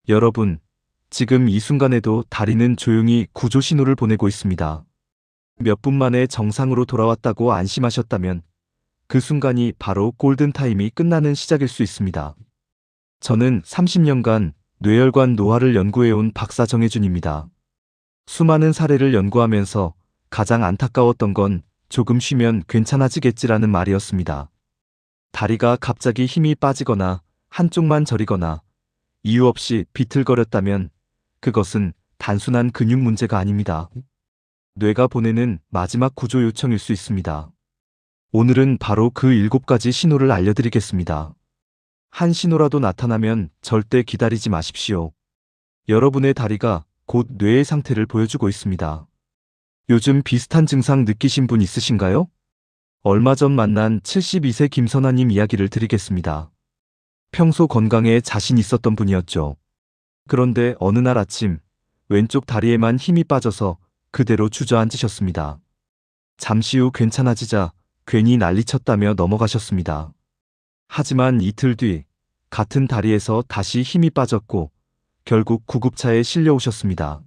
여러분, 지금 이 순간에도 다리는 조용히 구조 신호를 보내고 있습니다. 몇 분 만에 정상으로 돌아왔다고 안심하셨다면 그 순간이 바로 골든타임이 끝나는 시작일 수 있습니다. 저는 30년간 뇌혈관 노화를 연구해온 박사 정혜준입니다. 수많은 사례를 연구하면서 가장 안타까웠던 건 조금 쉬면 괜찮아지겠지라는 말이었습니다. 다리가 갑자기 힘이 빠지거나 한쪽만 저리거나 이유 없이 비틀거렸다면 그것은 단순한 근육 문제가 아닙니다. 뇌가 보내는 마지막 구조 요청일 수 있습니다. 오늘은 바로 그 7가지 신호를 알려드리겠습니다. 한 신호라도 나타나면 절대 기다리지 마십시오. 여러분의 다리가 곧 뇌의 상태를 보여주고 있습니다. 요즘 비슷한 증상 느끼신 분 있으신가요? 얼마 전 만난 72세 김선아님 이야기를 드리겠습니다. 평소 건강에 자신 있었던 분이었죠. 그런데 어느 날 아침 왼쪽 다리에만 힘이 빠져서 그대로 주저앉으셨습니다. 잠시 후 괜찮아지자 괜히 난리쳤다며 넘어가셨습니다. 하지만 이틀 뒤 같은 다리에서 다시 힘이 빠졌고 결국 구급차에 실려오셨습니다.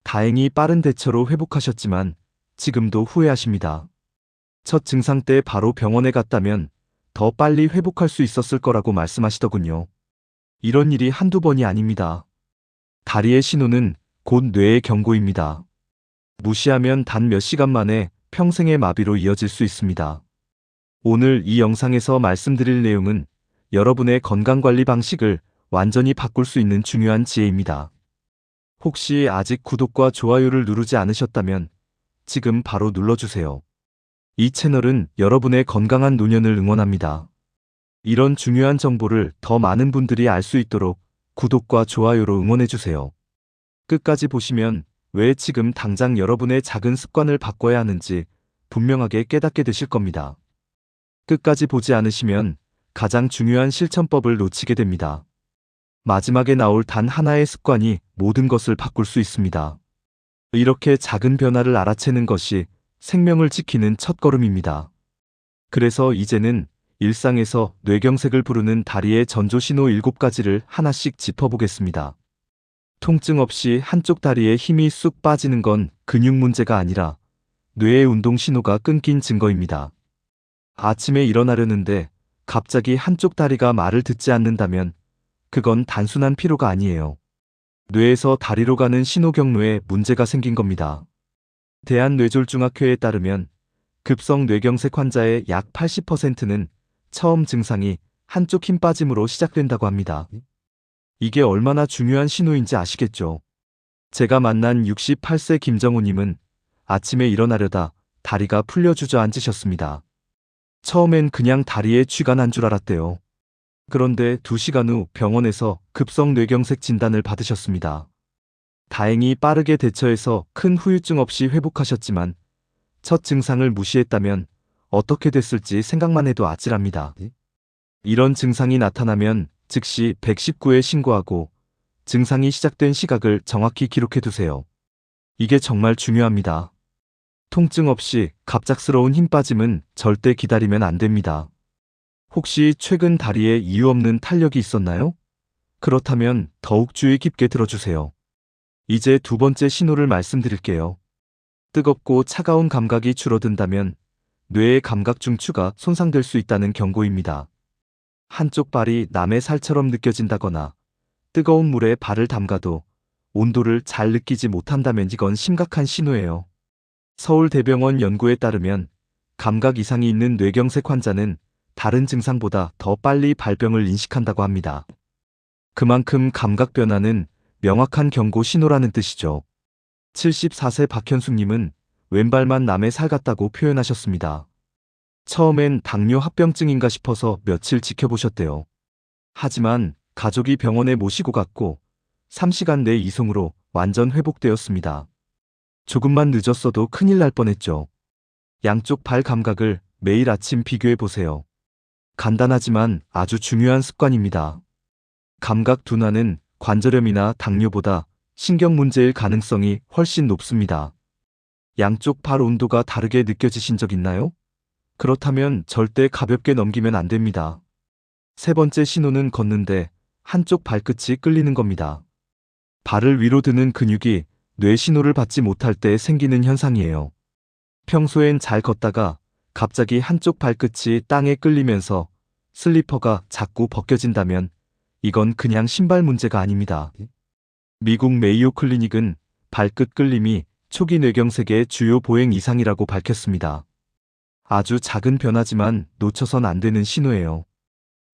다행히 빠른 대처로 회복하셨지만 지금도 후회하십니다. 첫 증상 때 바로 병원에 갔다면 더 빨리 회복할 수 있었을 거라고 말씀하시더군요. 이런 일이 한두 번이 아닙니다. 다리의 신호는 곧 뇌의 경고입니다. 무시하면 단 몇 시간 만에 평생의 마비로 이어질 수 있습니다. 오늘 이 영상에서 말씀드릴 내용은 여러분의 건강관리 방식을 완전히 바꿀 수 있는 중요한 지혜입니다. 혹시 아직 구독과 좋아요를 누르지 않으셨다면 지금 바로 눌러주세요. 이 채널은 여러분의 건강한 노년을 응원합니다. 이런 중요한 정보를 더 많은 분들이 알 수 있도록 구독과 좋아요로 응원해주세요. 끝까지 보시면 왜 지금 당장 여러분의 작은 습관을 바꿔야 하는지 분명하게 깨닫게 되실 겁니다. 끝까지 보지 않으시면 가장 중요한 실천법을 놓치게 됩니다. 마지막에 나올 단 하나의 습관이 모든 것을 바꿀 수 있습니다. 이렇게 작은 변화를 알아채는 것이 생명을 지키는 첫걸음입니다. 그래서 이제는 일상에서 뇌경색을 부르는 다리의 전조신호 7가지를 하나씩 짚어보겠습니다. 통증 없이 한쪽 다리에 힘이 쑥 빠지는 건 근육 문제가 아니라 뇌의 운동 신호가 끊긴 증거입니다. 아침에 일어나려는데 갑자기 한쪽 다리가 말을 듣지 않는다면 그건 단순한 피로가 아니에요. 뇌에서 다리로 가는 신호 경로에 문제가 생긴 겁니다. 대한뇌졸중학회에 따르면 급성 뇌경색 환자의 약 80%는 처음 증상이 한쪽 힘 빠짐으로 시작된다고 합니다. 이게 얼마나 중요한 신호인지 아시겠죠? 제가 만난 68세 김정우님은 아침에 일어나려다 다리가 풀려 주저앉으셨습니다. 처음엔 그냥 다리에 쥐가 난 줄 알았대요. 그런데 2시간 후 병원에서 급성 뇌경색 진단을 받으셨습니다. 다행히 빠르게 대처해서 큰 후유증 없이 회복하셨지만 첫 증상을 무시했다면 어떻게 됐을지 생각만 해도 아찔합니다. 이런 증상이 나타나면 즉시 119에 신고하고 증상이 시작된 시각을 정확히 기록해 두세요. 이게 정말 중요합니다. 통증 없이 갑작스러운 힘 빠짐은 절대 기다리면 안 됩니다. 혹시 최근 다리에 이유 없는 탄력이 있었나요? 그렇다면 더욱 주의 깊게 들어주세요. 이제 2번째 신호를 말씀드릴게요. 뜨겁고 차가운 감각이 줄어든다면 뇌의 감각 중추가 손상될 수 있다는 경고입니다. 한쪽 발이 남의 살처럼 느껴진다거나 뜨거운 물에 발을 담가도 온도를 잘 느끼지 못한다면 이건 심각한 신호예요. 서울대병원 연구에 따르면 감각 이상이 있는 뇌경색 환자는 다른 증상보다 더 빨리 발병을 인식한다고 합니다. 그만큼 감각 변화는 명확한 경고 신호라는 뜻이죠. 74세 박현숙님은 왼발만 남의 살 같다고 표현하셨습니다. 처음엔 당뇨 합병증인가 싶어서 며칠 지켜보셨대요. 하지만 가족이 병원에 모시고 갔고 3시간 내 이송으로 완전 회복되었습니다. 조금만 늦었어도 큰일 날 뻔했죠. 양쪽 발 감각을 매일 아침 비교해 보세요. 간단하지만 아주 중요한 습관입니다. 감각 둔화는 관절염이나 당뇨보다 신경 문제일 가능성이 훨씬 높습니다. 양쪽 발 온도가 다르게 느껴지신 적 있나요? 그렇다면 절대 가볍게 넘기면 안 됩니다. 3번째 신호는 걷는데 한쪽 발끝이 끌리는 겁니다. 발을 위로 드는 근육이 뇌 신호를 받지 못할 때 생기는 현상이에요. 평소엔 잘 걷다가 갑자기 한쪽 발끝이 땅에 끌리면서 슬리퍼가 자꾸 벗겨진다면 이건 그냥 신발 문제가 아닙니다. 미국 메이오 클리닉은 발끝 끌림이 초기 뇌경색의 주요 보행 이상이라고 밝혔습니다. 아주 작은 변화지만 놓쳐선 안 되는 신호예요.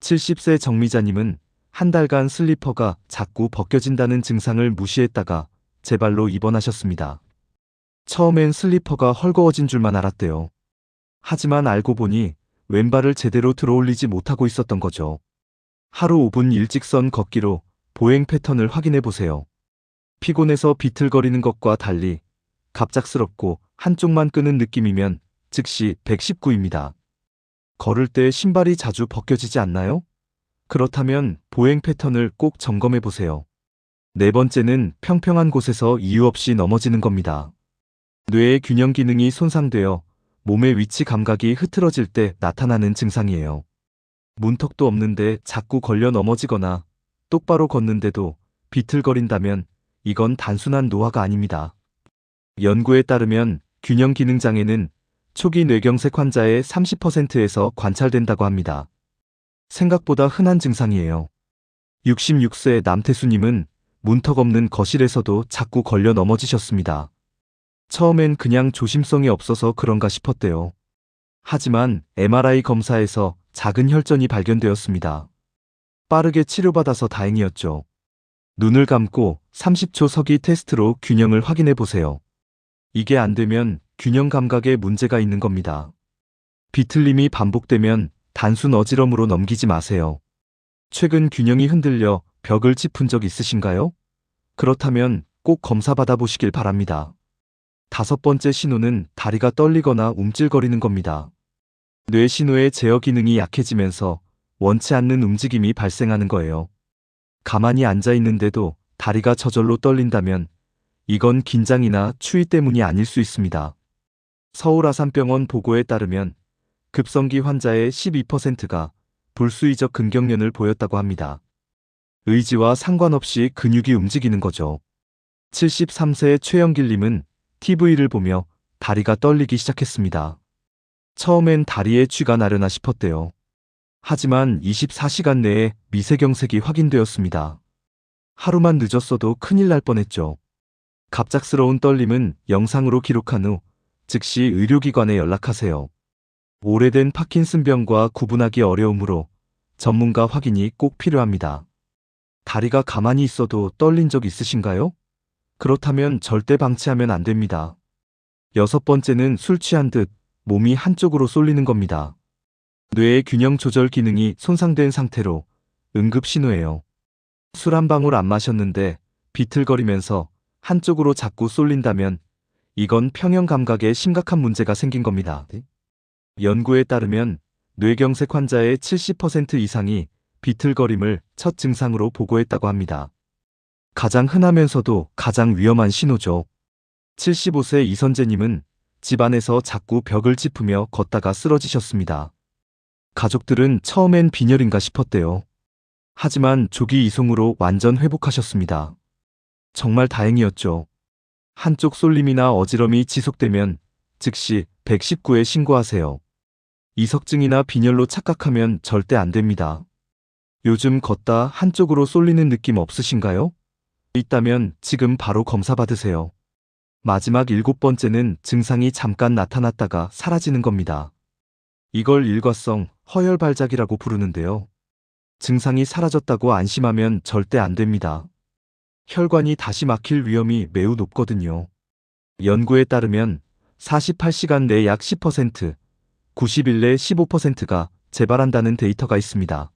70세 정미자님은 한 달간 슬리퍼가 자꾸 벗겨진다는 증상을 무시했다가 제 발로 입원하셨습니다. 처음엔 슬리퍼가 헐거워진 줄만 알았대요. 하지만 알고 보니 왼발을 제대로 들어올리지 못하고 있었던 거죠. 하루 5분 일직선 걷기로 보행 패턴을 확인해 보세요. 피곤해서 비틀거리는 것과 달리 갑작스럽고 한쪽만 끄는 느낌이면 즉시 119입니다. 걸을 때 신발이 자주 벗겨지지 않나요? 그렇다면 보행 패턴을 꼭 점검해 보세요. 네 번째는 평평한 곳에서 이유 없이 넘어지는 겁니다. 뇌의 균형 기능이 손상되어 몸의 위치 감각이 흐트러질 때 나타나는 증상이에요. 문턱도 없는데 자꾸 걸려 넘어지거나 똑바로 걷는데도 비틀거린다면 이건 단순한 노화가 아닙니다. 연구에 따르면 균형 기능 장애는 초기 뇌경색 환자의 30%에서 관찰된다고 합니다. 생각보다 흔한 증상이에요. 66세 남태수님은 문턱 없는 거실에서도 자꾸 걸려 넘어지셨습니다. 처음엔 그냥 조심성이 없어서 그런가 싶었대요. 하지만 MRI 검사에서 작은 혈전이 발견되었습니다. 빠르게 치료받아서 다행이었죠. 눈을 감고 30초 서기 테스트로 균형을 확인해 보세요. 이게 안 되면 균형 감각에 문제가 있는 겁니다. 비틀림이 반복되면 단순 어지럼으로 넘기지 마세요. 최근 균형이 흔들려 벽을 짚은 적 있으신가요? 그렇다면 꼭 검사 받아보시길 바랍니다. 다섯 번째 신호는 다리가 떨리거나 움찔거리는 겁니다. 뇌 신호의 제어 기능이 약해지면서 원치 않는 움직임이 발생하는 거예요. 가만히 앉아 있는데도 다리가 저절로 떨린다면 이건 긴장이나 추위 때문이 아닐 수 있습니다. 서울아산병원 보고에 따르면 급성기 환자의 12%가 불수의적 근경련을 보였다고 합니다. 의지와 상관없이 근육이 움직이는 거죠. 73세의 최영길님은 TV를 보며 다리가 떨리기 시작했습니다. 처음엔 다리에 쥐가 나려나 싶었대요. 하지만 24시간 내에 미세경색이 확인되었습니다. 하루만 늦었어도 큰일 날 뻔했죠. 갑작스러운 떨림은 영상으로 기록한 후 즉시 의료기관에 연락하세요. 오래된 파킨슨병과 구분하기 어려우므로 전문가 확인이 꼭 필요합니다. 다리가 가만히 있어도 떨린 적 있으신가요? 그렇다면 절대 방치하면 안 됩니다. 여섯 번째는 술 취한 듯 몸이 한쪽으로 쏠리는 겁니다. 뇌의 균형 조절 기능이 손상된 상태로 응급 신호예요. 술 한 방울 안 마셨는데 비틀거리면서 한쪽으로 자꾸 쏠린다면 이건 평형 감각에 심각한 문제가 생긴 겁니다. 연구에 따르면 뇌경색 환자의 70% 이상이 비틀거림을 첫 증상으로 보고했다고 합니다. 가장 흔하면서도 가장 위험한 신호죠. 75세 이선재님은 집안에서 자꾸 벽을 짚으며 걷다가 쓰러지셨습니다. 가족들은 처음엔 빈혈인가 싶었대요. 하지만 조기 이송으로 완전 회복하셨습니다. 정말 다행이었죠. 한쪽 쏠림이나 어지럼이 지속되면 즉시 119에 신고하세요. 이석증이나 빈혈로 착각하면 절대 안 됩니다. 요즘 걷다 한쪽으로 쏠리는 느낌 없으신가요? 있다면 지금 바로 검사 받으세요. 마지막 일곱 번째는 증상이 잠깐 나타났다가 사라지는 겁니다. 이걸 일과성 허혈발작이라고 부르는데요. 증상이 사라졌다고 안심하면 절대 안 됩니다. 혈관이 다시 막힐 위험이 매우 높거든요. 연구에 따르면 48시간 내 약 10%, 90일 내 15%가 재발한다는 데이터가 있습니다.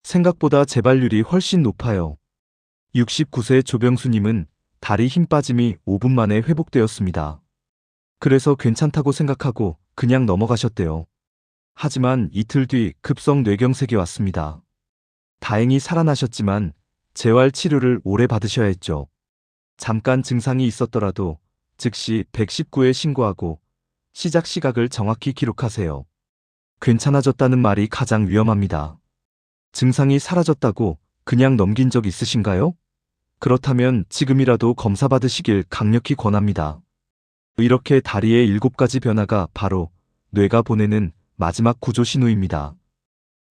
생각보다 재발률이 훨씬 높아요. 69세 조병수님은 다리 힘 빠짐이 5분 만에 회복되었습니다. 그래서 괜찮다고 생각하고 그냥 넘어가셨대요. 하지만 이틀 뒤 급성 뇌경색이 왔습니다. 다행히 살아나셨지만 재활 치료를 오래 받으셔야 했죠. 잠깐 증상이 있었더라도 즉시 119에 신고하고 시작 시각을 정확히 기록하세요. 괜찮아졌다는 말이 가장 위험합니다. 증상이 사라졌다고 그냥 넘긴 적 있으신가요? 그렇다면 지금이라도 검사 받으시길 강력히 권합니다. 이렇게 다리의 7가지 변화가 바로 뇌가 보내는 마지막 구조 신호입니다.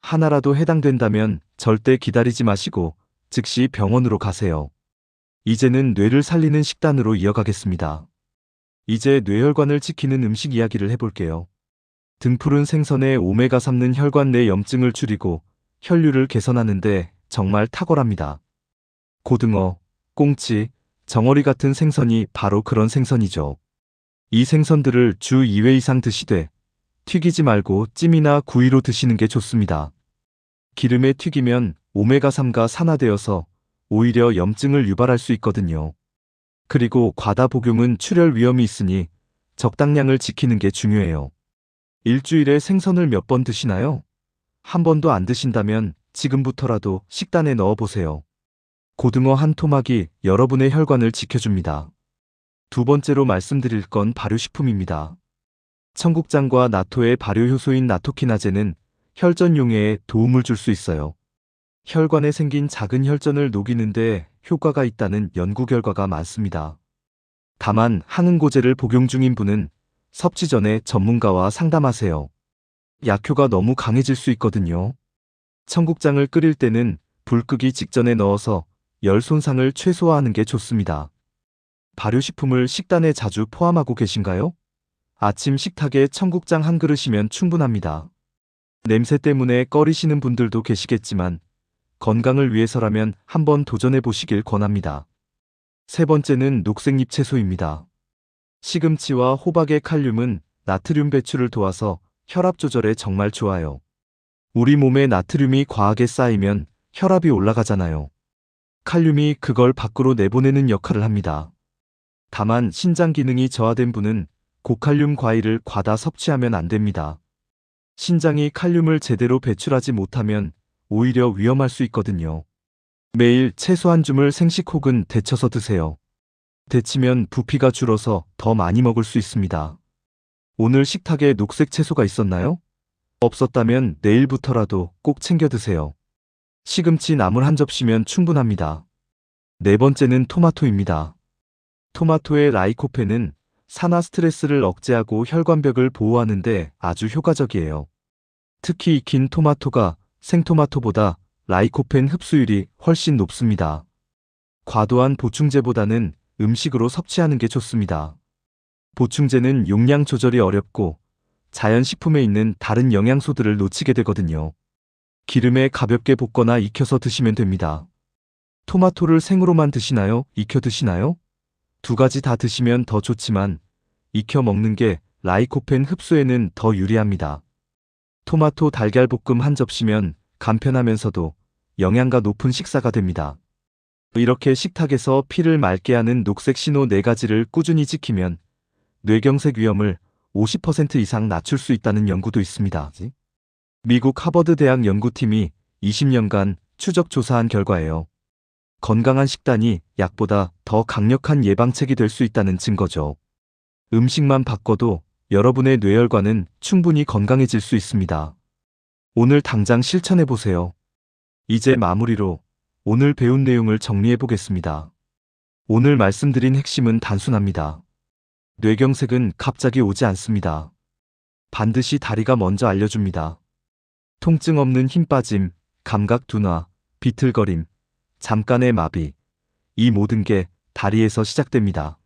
하나라도 해당된다면 절대 기다리지 마시고 즉시 병원으로 가세요. 이제는 뇌를 살리는 식단으로 이어가겠습니다. 이제 뇌혈관을 지키는 음식 이야기를 해볼게요. 등푸른 생선의 오메가3는 혈관 내 염증을 줄이고 혈류를 개선하는데 정말 탁월합니다. 고등어, 꽁치, 정어리 같은 생선이 바로 그런 생선이죠. 이 생선들을 주 2회 이상 드시되 튀기지 말고 찜이나 구이로 드시는 게 좋습니다. 기름에 튀기면 오메가3가 산화되어서 오히려 염증을 유발할 수 있거든요. 그리고 과다 복용은 출혈 위험이 있으니 적당량을 지키는 게 중요해요. 일주일에 생선을 몇 번 드시나요? 한 번도 안 드신다면 지금부터라도 식단에 넣어보세요. 고등어 한 토막이 여러분의 혈관을 지켜줍니다. 두 번째로 말씀드릴 건 발효식품입니다. 청국장과 나토의 발효 효소인 나토키나제는 혈전 용해에 도움을 줄 수 있어요. 혈관에 생긴 작은 혈전을 녹이는데 효과가 있다는 연구 결과가 많습니다. 다만 항응고제를 복용 중인 분은 섭취 전에 전문가와 상담하세요. 약효가 너무 강해질 수 있거든요. 청국장을 끓일 때는 불 끄기 직전에 넣어서 열 손상을 최소화하는 게 좋습니다. 발효식품을 식단에 자주 포함하고 계신가요? 아침 식탁에 청국장 한 그릇이면 충분합니다. 냄새 때문에 꺼리시는 분들도 계시겠지만 건강을 위해서라면 한번 도전해 보시길 권합니다. 세 번째는 녹색잎 채소입니다. 시금치와 호박의 칼륨은 나트륨 배출을 도와서 혈압 조절에 정말 좋아요. 우리 몸에 나트륨이 과하게 쌓이면 혈압이 올라가잖아요. 칼륨이 그걸 밖으로 내보내는 역할을 합니다. 다만 신장 기능이 저하된 분은 고칼륨 과일을 과다 섭취하면 안 됩니다. 신장이 칼륨을 제대로 배출하지 못하면 오히려 위험할 수 있거든요. 매일 채소 한 줌을 생식 혹은 데쳐서 드세요. 데치면 부피가 줄어서 더 많이 먹을 수 있습니다. 오늘 식탁에 녹색 채소가 있었나요? 없었다면 내일부터라도 꼭 챙겨 드세요. 시금치 나물 한 접시면 충분합니다. 네 번째는 토마토입니다. 토마토의 라이코펜은 산화 스트레스를 억제하고 혈관벽을 보호하는데 아주 효과적이에요. 특히 익힌 토마토가 생토마토보다 라이코펜 흡수율이 훨씬 높습니다. 과도한 보충제보다는 음식으로 섭취하는 게 좋습니다. 보충제는 용량 조절이 어렵고 자연식품에 있는 다른 영양소들을 놓치게 되거든요. 기름에 가볍게 볶거나 익혀서 드시면 됩니다. 토마토를 생으로만 드시나요? 익혀 드시나요? 두 가지 다 드시면 더 좋지만 익혀 먹는 게 라이코펜 흡수에는 더 유리합니다. 토마토 달걀볶음 한 접시면 간편하면서도 영양가 높은 식사가 됩니다. 이렇게 식탁에서 피를 맑게 하는 녹색 신호 4가지를 꾸준히 지키면 뇌경색 위험을 50% 이상 낮출 수 있다는 연구도 있습니다. 미국 하버드 대학 연구팀이 20년간 추적 조사한 결과예요. 건강한 식단이 약보다 더 강력한 예방책이 될 수 있다는 증거죠. 음식만 바꿔도 여러분의 뇌혈관은 충분히 건강해질 수 있습니다. 오늘 당장 실천해 보세요. 이제 마무리로 오늘 배운 내용을 정리해 보겠습니다. 오늘 말씀드린 핵심은 단순합니다. 뇌경색은 갑자기 오지 않습니다. 반드시 다리가 먼저 알려줍니다. 통증 없는 힘 빠짐, 감각 둔화, 비틀거림, 잠깐의 마비, 이 모든 게 다리에서 시작됩니다.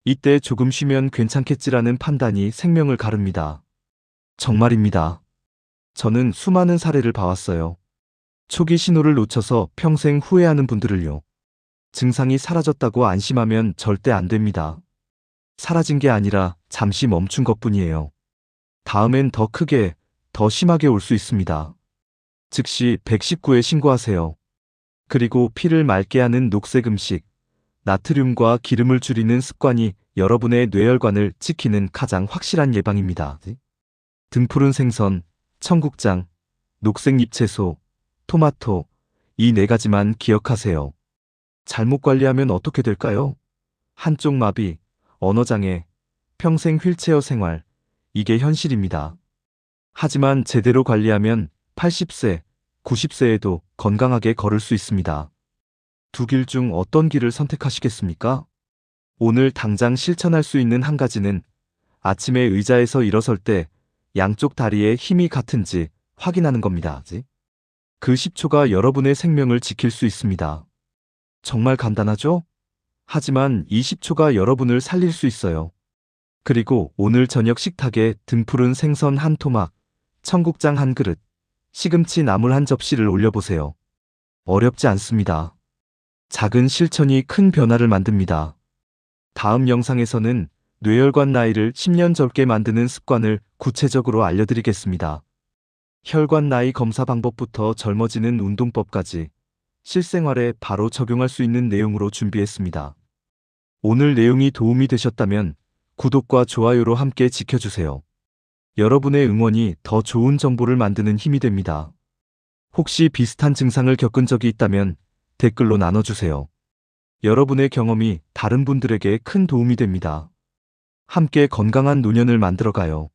이때 조금 쉬면 괜찮겠지라는 판단이 생명을 가릅니다. 정말입니다. 저는 수많은 사례를 봐왔어요. 초기 신호를 놓쳐서 평생 후회하는 분들을요. 증상이 사라졌다고 안심하면 절대 안 됩니다. 사라진 게 아니라 잠시 멈춘 것뿐이에요. 다음엔 더 크게, 더 심하게 올 수 있습니다. 즉시 119에 신고하세요. 그리고 피를 맑게 하는 녹색 음식, 나트륨과 기름을 줄이는 습관이 여러분의 뇌혈관을 지키는 가장 확실한 예방입니다. 등푸른 생선, 청국장, 녹색잎 채소, 토마토, 이 4가지만 기억하세요. 잘못 관리하면 어떻게 될까요? 한쪽 마비, 언어장애, 평생 휠체어 생활, 이게 현실입니다. 하지만 제대로 관리하면 80세, 90세에도 건강하게 걸을 수 있습니다. 두 길 중 어떤 길을 선택하시겠습니까? 오늘 당장 실천할 수 있는 한 가지는 아침에 의자에서 일어설 때 양쪽 다리에 힘이 같은지 확인하는 겁니다. 그 10초가 여러분의 생명을 지킬 수 있습니다. 정말 간단하죠? 하지만 이 10초가 여러분을 살릴 수 있어요. 그리고 오늘 저녁 식탁에 등푸른 생선 한 토막, 청국장 한 그릇, 시금치 나물 한 접시를 올려보세요. 어렵지 않습니다. 작은 실천이 큰 변화를 만듭니다. 다음 영상에서는 뇌혈관 나이를 10년 젊게 만드는 습관을 구체적으로 알려드리겠습니다. 혈관 나이 검사 방법부터 젊어지는 운동법까지 실생활에 바로 적용할 수 있는 내용으로 준비했습니다. 오늘 내용이 도움이 되셨다면 구독과 좋아요로 함께 지켜주세요. 여러분의 응원이 더 좋은 정보를 만드는 힘이 됩니다. 혹시 비슷한 증상을 겪은 적이 있다면 댓글로 나눠주세요. 여러분의 경험이 다른 분들에게 큰 도움이 됩니다. 함께 건강한 노년을 만들어가요.